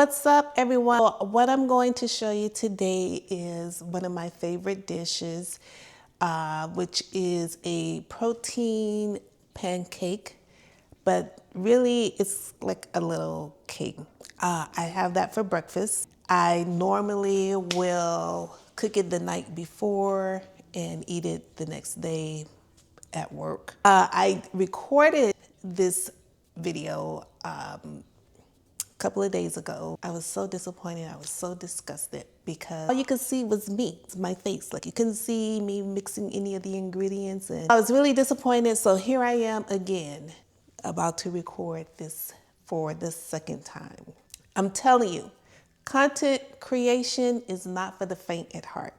What's up, everyone? What I'm going to show you today is one of my favorite dishes, which is a protein pancake, but really it's like a little cake. I have that for breakfast. I normally will cook it the night before and eat it the next day at work. I recorded this video couple of days ago. I was so disappointed. I was so disgusted because all you could see was me, my face. Like you couldn't see me mixing any of the ingredients, and I was really disappointed. So here I am again, about to record this for the second time. I'm telling you, content creation is not for the faint at heart.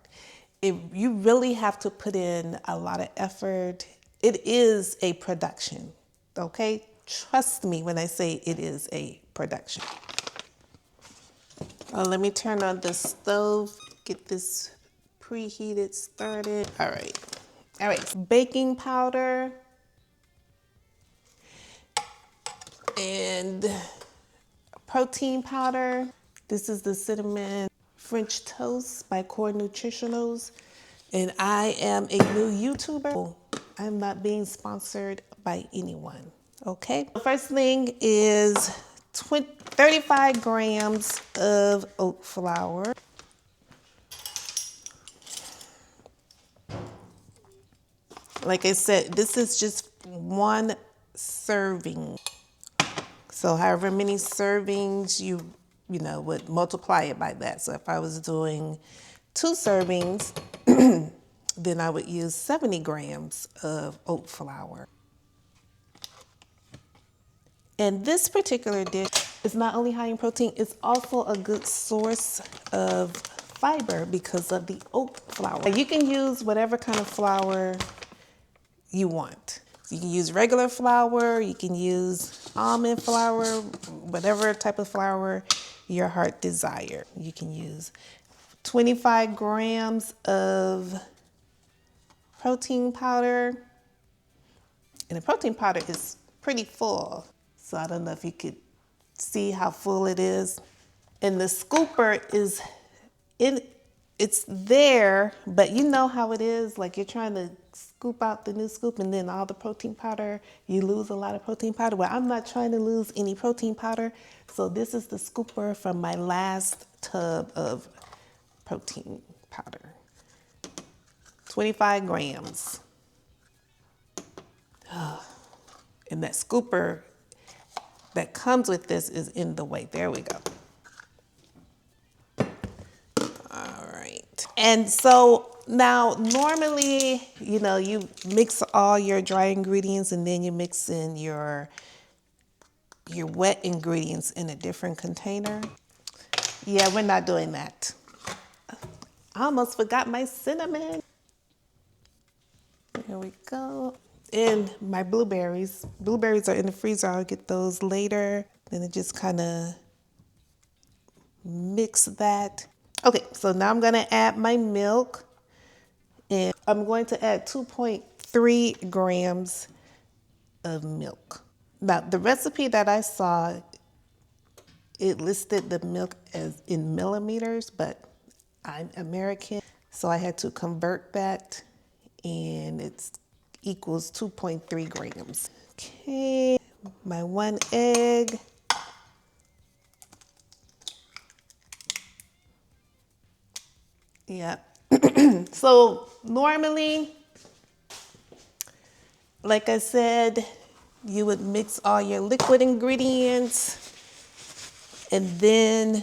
You really have to put in a lot of effort. It is a production, okay? Trust me when I say it is a production. Let me turn on the stove, get this preheated started. All right, baking powder and protein powder. This is the cinnamon French toast by Core Nutritionals. And I am a new YouTuber. I'm not being sponsored by anyone, okay? The first thing is 35 grams of oat flour. Like I said, this is just one serving. So however many servings you would multiply it by that. So if I was doing 2 servings, then I would use 70 grams of oat flour. And this particular dish is not only high in protein, it's also a good source of fiber because of the oat flour. You can use whatever kind of flour you want. You can use regular flour, you can use almond flour, whatever type of flour your heart desire. You can use 25 grams of protein powder. And the protein powder is pretty full. So I don't know if you could see how full it is. And the scooper is it's there, but you know how it is. Like you're trying to scoop out the new scoop and then all the protein powder, you lose a lot of protein powder. Well, I'm not trying to lose any protein powder. So this is the scooper from my last tub of protein powder. 25 grams. And that scooper that comes with this is in the way. There we go. All right. And so now normally, you mix all your dry ingredients and then you mix in your wet ingredients in a different container. Yeah, we're not doing that. I almost forgot my cinnamon. Here we go. And my blueberries. Blueberries are in the freezer. I'll get those later. Then it just kind of mix that. Okay, so now I'm gonna add my milk. And I'm going to add 2.3 grams of milk. Now, the recipe that I saw, it listed the milk as in millimeters, but I'm American, so I had to convert that, and it's equals 2.3 grams. Okay, my 1 egg. Yeah. So normally, like I said, you would mix all your liquid ingredients and then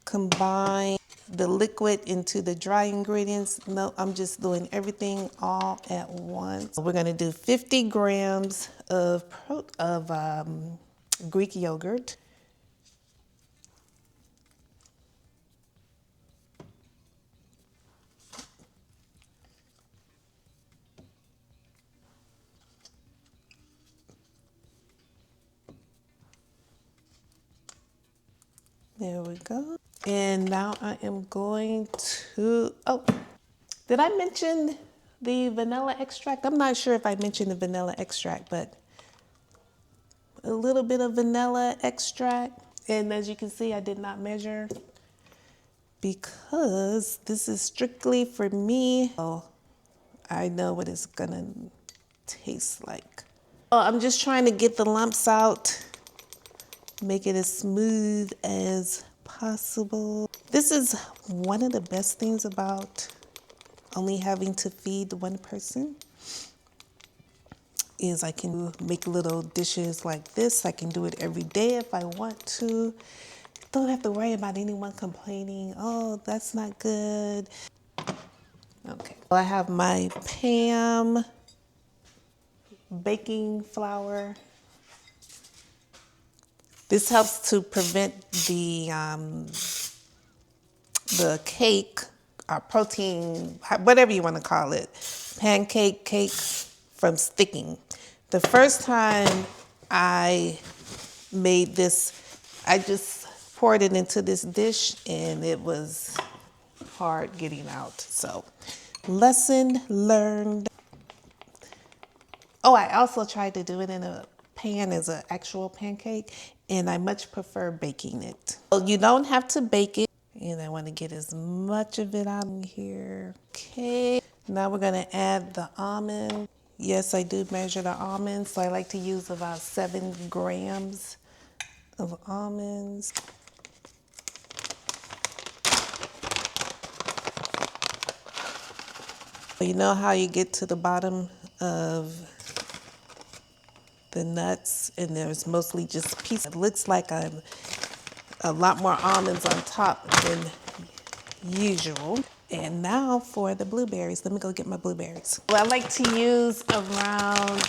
combine the liquid into the dry ingredients. No, I'm just doing everything all at once. We're gonna do 50 grams of Greek yogurt. There we go. And now I am going to, did I mention the vanilla extract? I'm not sure if I mentioned the vanilla extract, but a little bit of vanilla extract. And as you can see, I did not measure because this is strictly for me. Oh, I know what it's gonna taste like. Oh, I'm just trying to get the lumps out, make it as smooth as possible. This is one of the best things about only having to feed one person is I can make little dishes like this. I can do it every day if I want to. Don't have to worry about anyone complaining, oh, that's not good. Okay, I have my Pam baking flour. This helps to prevent the cake, protein, whatever you want to call it, pancake cake from sticking. The first time I made this, I just poured it into this dish and it was hard getting out. So, lesson learned. Oh, I also tried to do it in a pan as an actual pancake, and I much prefer baking it. So you don't have to bake it, and I want to get as much of it out in here. Okay, now we're gonna add the almond. Yes, I do measure the almonds, so I like to use about 7 grams of almonds. You know how you get to the bottom of the nuts and there's mostly just pieces. It looks like a lot more almonds on top than usual. And now for the blueberries. Let me go get my blueberries. Well, I like to use around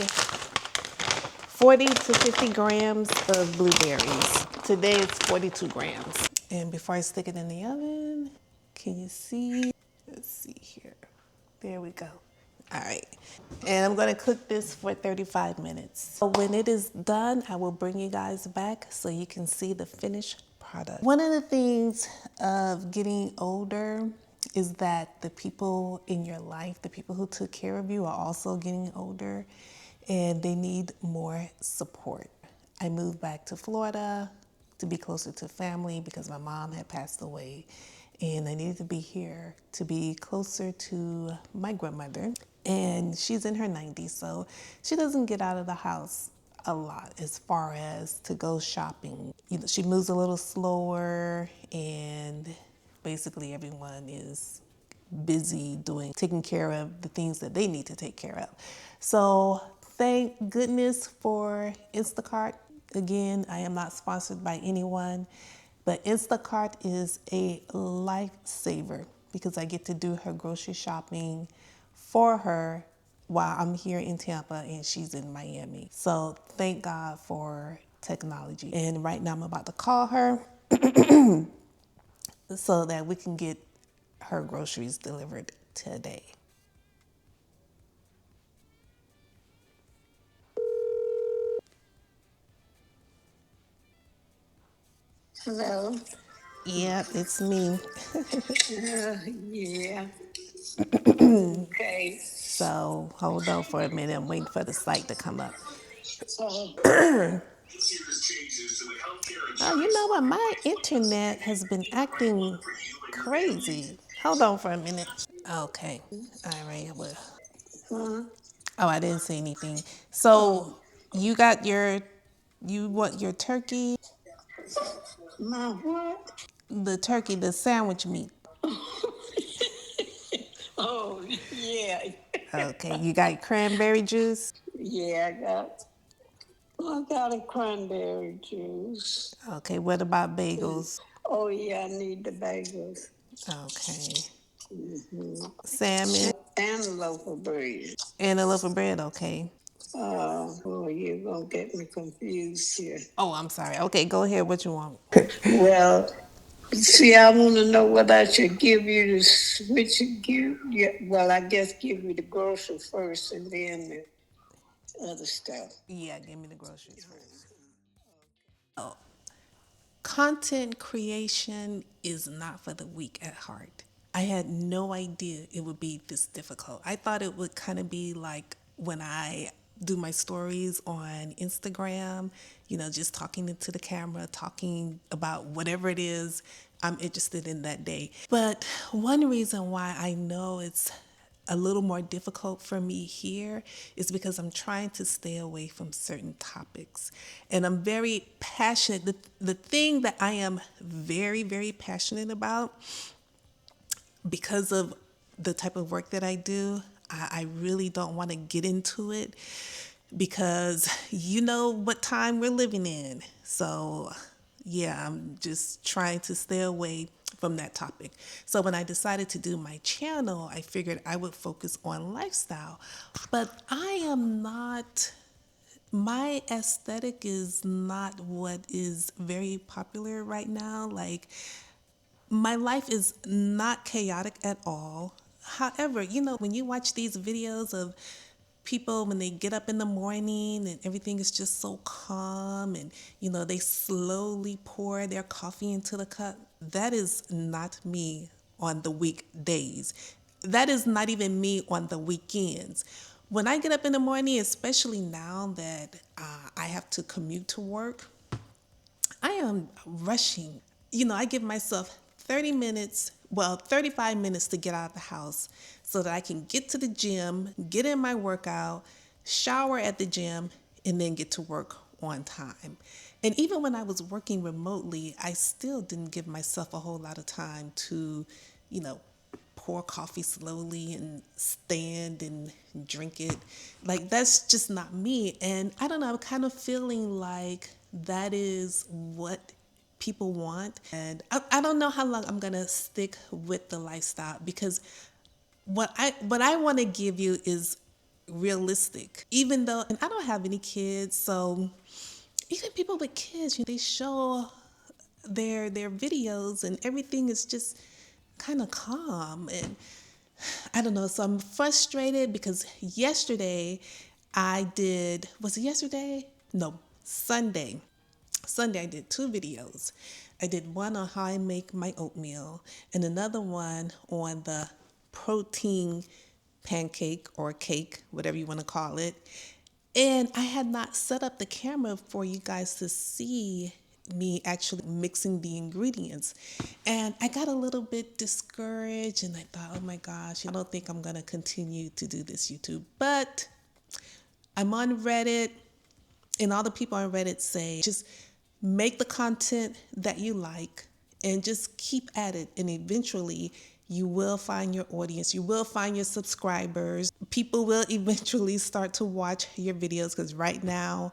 40 to 50 grams of blueberries. Today it's 42 grams. And before I stick it in the oven, can you see? Let's see here. There we go. All right. And I'm gonna cook this for 35 minutes. So when it is done, I will bring you guys back so you can see the finished product. One of the things of getting older is that the people in your life, the people who took care of you, are also getting older and they need more support. I moved back to Florida to be closer to family because my mom had passed away and I needed to be here to be closer to my grandmother. And she's in her 90s, so she doesn't get out of the house a lot as far as to go shopping. You know, she moves a little slower and basically everyone is busy taking care of the things that they need to take care of. So thank goodness for Instacart. Again, I am not sponsored by anyone, but Instacart is a lifesaver because I get to do her grocery shopping for her while I'm here in Tampa and she's in Miami. So thank God for technology. And right now I'm about to call her so that we can get her groceries delivered today. Hello. Yeah, it's me. Yeah. Okay. So hold on for a minute. I'm waiting for the site to come up. So, Oh, you know what? My internet has been acting crazy. Hold on for a minute. Okay. All right. Well, huh? oh, I didn't say anything. Oh, So you got you want your turkey, my what? the turkey, the sandwich meat. Oh, yeah. Okay. You got cranberry juice. Yeah, I got a cranberry juice. Okay. What about bagels? Oh, yeah, I need the bagels. Okay. Mm-hmm. Salmon And a loaf of bread. and a loaf of bread. Okay. Oh, you're going to get me confused here. Oh, I'm sorry. Okay, go ahead. What you want? Well, see, I want to know whether I should give you yeah, well, I guess give you the grocery first and then the other stuff. Yeah, give me the groceries first. Oh, content creation is not for the weak at heart. I had no idea it would be this difficult. I thought it would kind of be like when I do my stories on Instagram, just talking into the camera, talking about whatever it is I'm interested in that day. But one reason why I know it's a little more difficult for me here is because I'm trying to stay away from certain topics. And I'm very passionate. The thing that I am very, very passionate about, because of the type of work that I do, I really don't want to get into it because you know what time we're living in. So, yeah, I'm just trying to stay away from that topic. So, when I decided to do my channel, I figured I would focus on lifestyle. But I am not, my aesthetic is not what is very popular right now. Like, my life is not chaotic at all. However, when you watch these videos of people when they get up in the morning and everything is just so calm and, they slowly pour their coffee into the cup, that is not me on the weekdays. That is not even me on the weekends. When I get up in the morning, especially now that I have to commute to work, I am rushing. I give myself 30 minutes, well, 35 minutes to get out of the house so that I can get to the gym, get in my workout, shower at the gym, and then get to work on time. And even when I was working remotely, I still didn't give myself a whole lot of time to, you know, pour coffee slowly and stand and drink it. Like, that's just not me. And I don't know, I'm kind of feeling like that is what people want. And I don't know how long I'm going to stick with the lifestyle, because what I want to give you is realistic. Even though, and I don't have any kids, so even people with kids, they show their videos and everything is just kind of calm, and I don't know. So I'm frustrated because yesterday I did, was it yesterday? No, Sunday. Sunday I did two videos. I did one on how I make my oatmeal and another one on the protein pancake or cake, whatever you want to call it. And I had not set up the camera for you guys to see me actually mixing the ingredients. And I got a little bit discouraged and I thought, oh my gosh, I don't think I'm going to continue to do this YouTube. But I'm on Reddit, and all the people on Reddit say just make the content that you like and just keep at it. And eventually you will find your audience. You will find your subscribers. People will eventually start to watch your videos, because right now,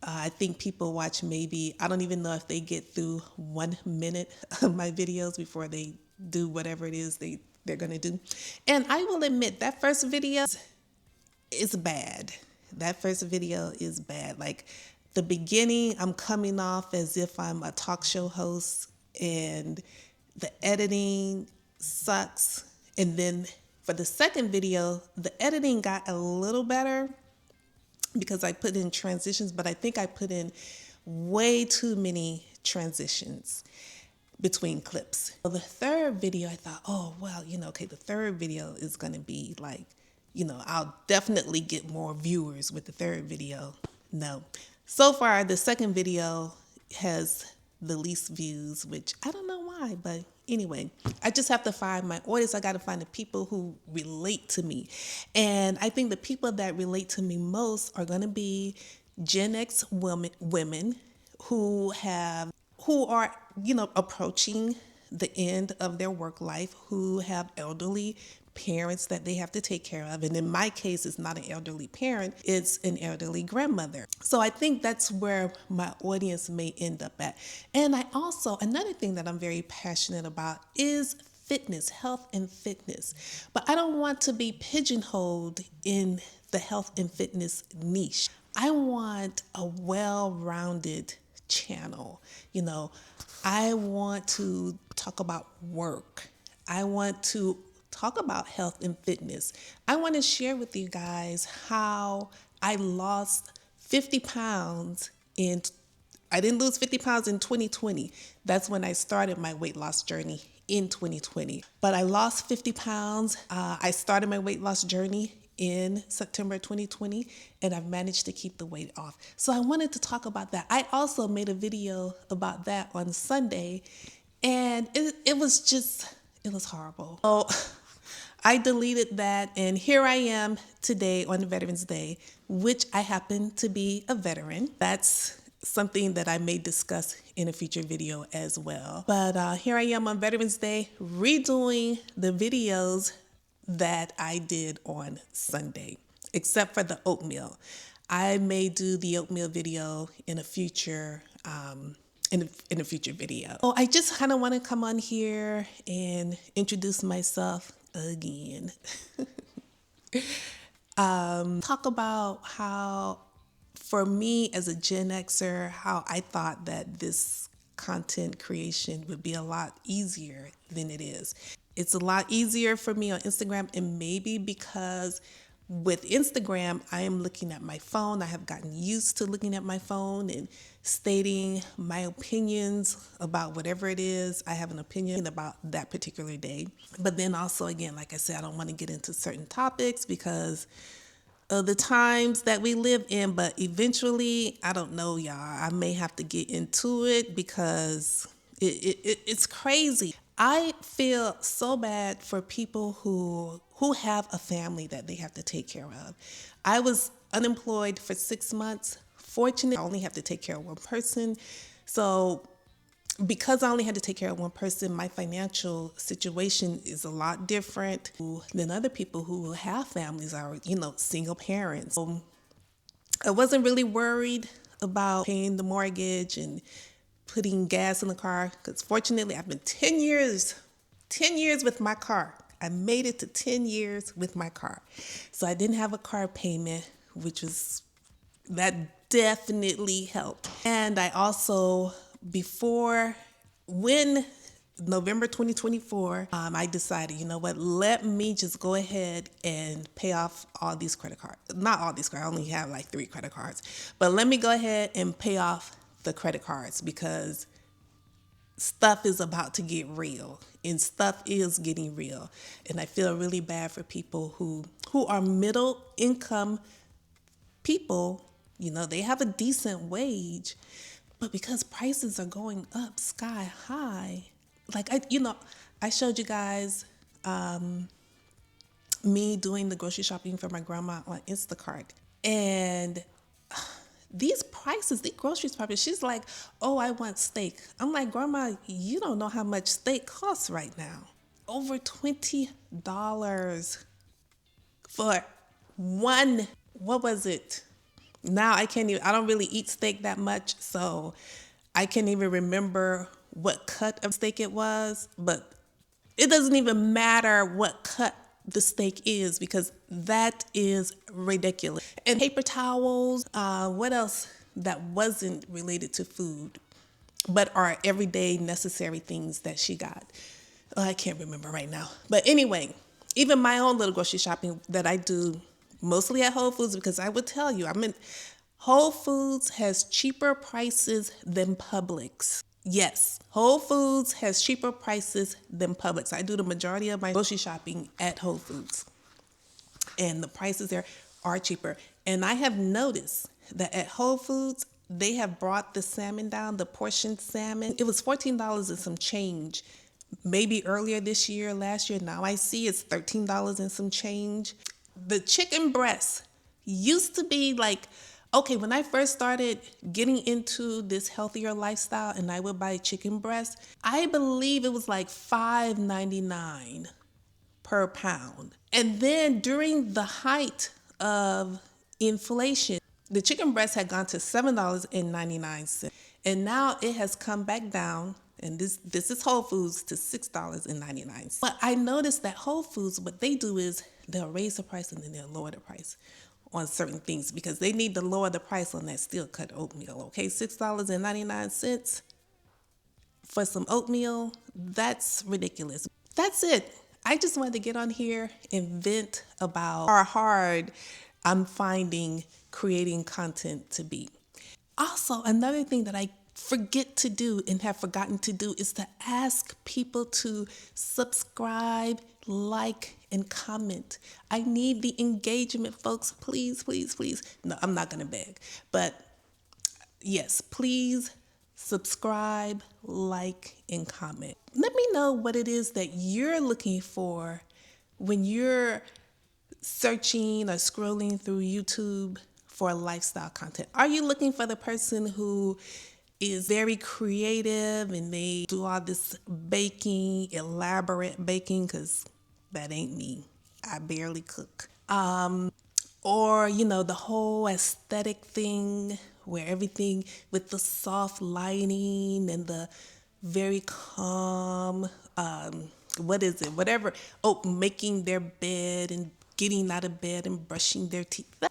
I think people watch maybe, I don't even know if they get through 1 minute of my videos before they do whatever it is they're going to do. And I will admit that first video is bad. That first video is bad. Like, the beginning, I'm coming off as if I'm a talk show host, and the editing sucks. And then for the second video, the editing got a little better because I put in transitions, but I think I put in way too many transitions between clips. So the third video, I thought, oh, well, okay, the third video is going to be like, I'll definitely get more viewers with the third video. No. So far, the second video has the least views, which I don't know why, but anyway, I just have to find my audience. I got to find the people who relate to me. And I think the people that relate to me most are going to be Gen X women who are, approaching the end of their work life, who have elderly parents that they have to take care of. And in my case, it's not an elderly parent, it's an elderly grandmother. So I think that's where my audience may end up at. And another thing that I'm very passionate about is fitness, health and fitness. But I don't want to be pigeonholed in the health and fitness niche. I want a well-rounded channel. I want to talk about work. I want to talk about health and fitness. I want to share with you guys how I lost 50 pounds I didn't lose 50 pounds in 2020. That's when I started my weight loss journey in 2020. But I lost 50 pounds. I started my weight loss journey in September 2020, and I've managed to keep the weight off. So I wanted to talk about that. I also made a video about that on Sunday, and it was horrible. So I deleted that, and here I am today on Veterans Day, which I happen to be a veteran. That's something that I may discuss in a future video as well. But here I am on Veterans Day, redoing the videos that I did on Sunday, except for the oatmeal. I may do the oatmeal video in a future in a future video. Oh, I just kind of want to come on here and introduce myself again. Talk about how, for me as a Gen Xer, how I thought that this content creation would be a lot easier than it is. It's a lot easier for me on Instagram, and maybe because with Instagram, I am looking at my phone. I have gotten used to looking at my phone and stating my opinions about whatever it is. I have an opinion about that particular day. But then also, again, like I said, I don't want to get into certain topics because of the times that we live in. But eventually, I don't know, y'all, I may have to get into it because it's crazy. I feel so bad for people who have a family that they have to take care of. I was unemployed for 6 months. Fortunately, I only have to take care of one person. So because I only had to take care of one person, my financial situation is a lot different than other people who have families or, single parents. So I wasn't really worried about paying the mortgage and putting gas in the car, because fortunately I've been 10 years with my car. I made it to 10 years with my car. So I didn't have a car payment, that definitely helped. And I also, when November 2024, I decided, you know what, let me just go ahead and pay off all these credit cards. Not all these cards, I only have like 3 credit cards. But let me go ahead and pay off the credit cards because stuff is about to get real, and stuff is getting real. And I feel really bad for people who are middle income people. They have a decent wage, but because prices are going up sky high, like I showed you guys me doing the grocery shopping for my grandma on Instacart, and these groceries prices, she's like, oh, I want steak. I'm like, Grandma, you don't know how much steak costs right now. Over $20 for one, what was it? Now I don't really eat steak that much, so I can't even remember what cut of steak it was, but it doesn't even matter what cut the steak is because that is ridiculous. And paper towels, what else that wasn't related to food, but are everyday necessary things that she got. I can't remember right now. But anyway, even my own little grocery shopping that I do mostly at Whole Foods, because I would tell you, Whole Foods has cheaper prices than Publix. Yes, Whole Foods has cheaper prices than Publix. I do the majority of my grocery shopping at Whole Foods, and the prices there are cheaper. And I have noticed that at Whole Foods, they have brought the salmon down, the portion salmon. It was $14 and some change, maybe earlier this year, last year. Now I see it's $13 and some change. The chicken breast used to be like, okay, when I first started getting into this healthier lifestyle and I would buy chicken breast, I believe it was like $5.99 per pound. And then during the height of inflation, the chicken breast had gone to $7.99. And now it has come back down, and this is Whole Foods, to $6.99. But I noticed that Whole Foods, what they do is they'll raise the price and then they'll lower the price on certain things because they need to lower the price on that steel cut oatmeal. Okay, $6.99 for some oatmeal, that's ridiculous. That's it. I just wanted to get on here and vent about how hard I'm finding creating content to be. Also, another thing that I forget to do and have forgotten to do is to ask people to subscribe, like, and comment. I need the engagement, folks. Please, please, please. No, I'm not going to beg. But yes, please subscribe, like, and comment. Let me know what it is that you're looking for when you're searching or scrolling through YouTube for lifestyle content. Are you looking for the person who is very creative and they do all this baking, elaborate baking? Because that ain't me. I barely cook. Or, the whole aesthetic thing where everything with the soft lighting and the very calm, what is it? Whatever. Oh, making their bed and getting out of bed and brushing their teeth.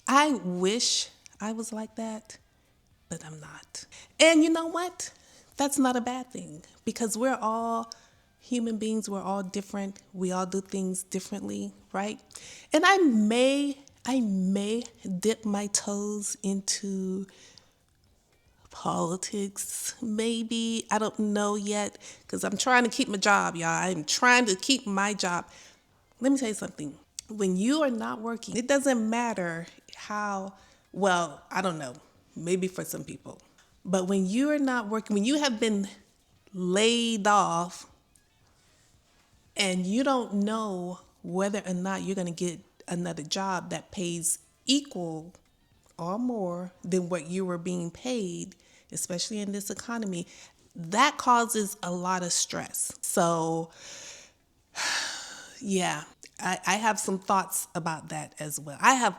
I wish I was like that, but I'm not. And you know what? That's not a bad thing because we're all human beings. We're all different. We all do things differently, right? And I may dip my toes into politics, maybe. I don't know yet because I'm trying to keep my job, y'all. I'm trying to keep my job. Let me tell you something. When you are not working, it doesn't matter how well, I don't know, maybe for some people. But when you are not working, when you have been laid off and you don't know whether or not you're going to get another job that pays equal or more than what you were being paid, especially in this economy, that causes a lot of stress. So, yeah, I have some thoughts about that as well. I have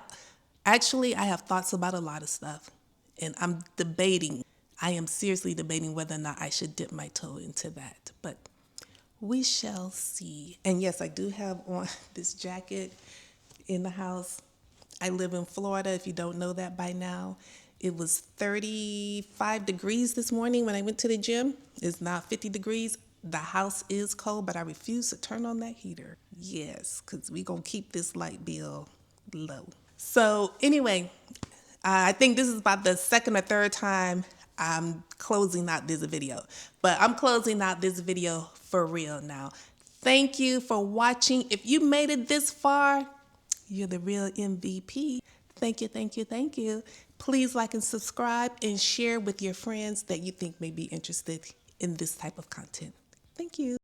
thoughts about a lot of stuff, and I'm debating. I am seriously debating whether or not I should dip my toe into that, but we shall see. And yes, I do have on this jacket in the house. I live in Florida, if you don't know that by now. It was 35 degrees this morning when I went to the gym. It's now 50 degrees. The house is cold, but I refuse to turn on that heater. Yes, because we're going to keep this light bill low. So anyway, I think this is about the second or third time I'm closing out this video, but I'm closing out this video for real now. Thank you for watching. If you made it this far, you're the real MVP. Thank you, thank you, thank you. Please like and subscribe and share with your friends that you think may be interested in this type of content. Thank you.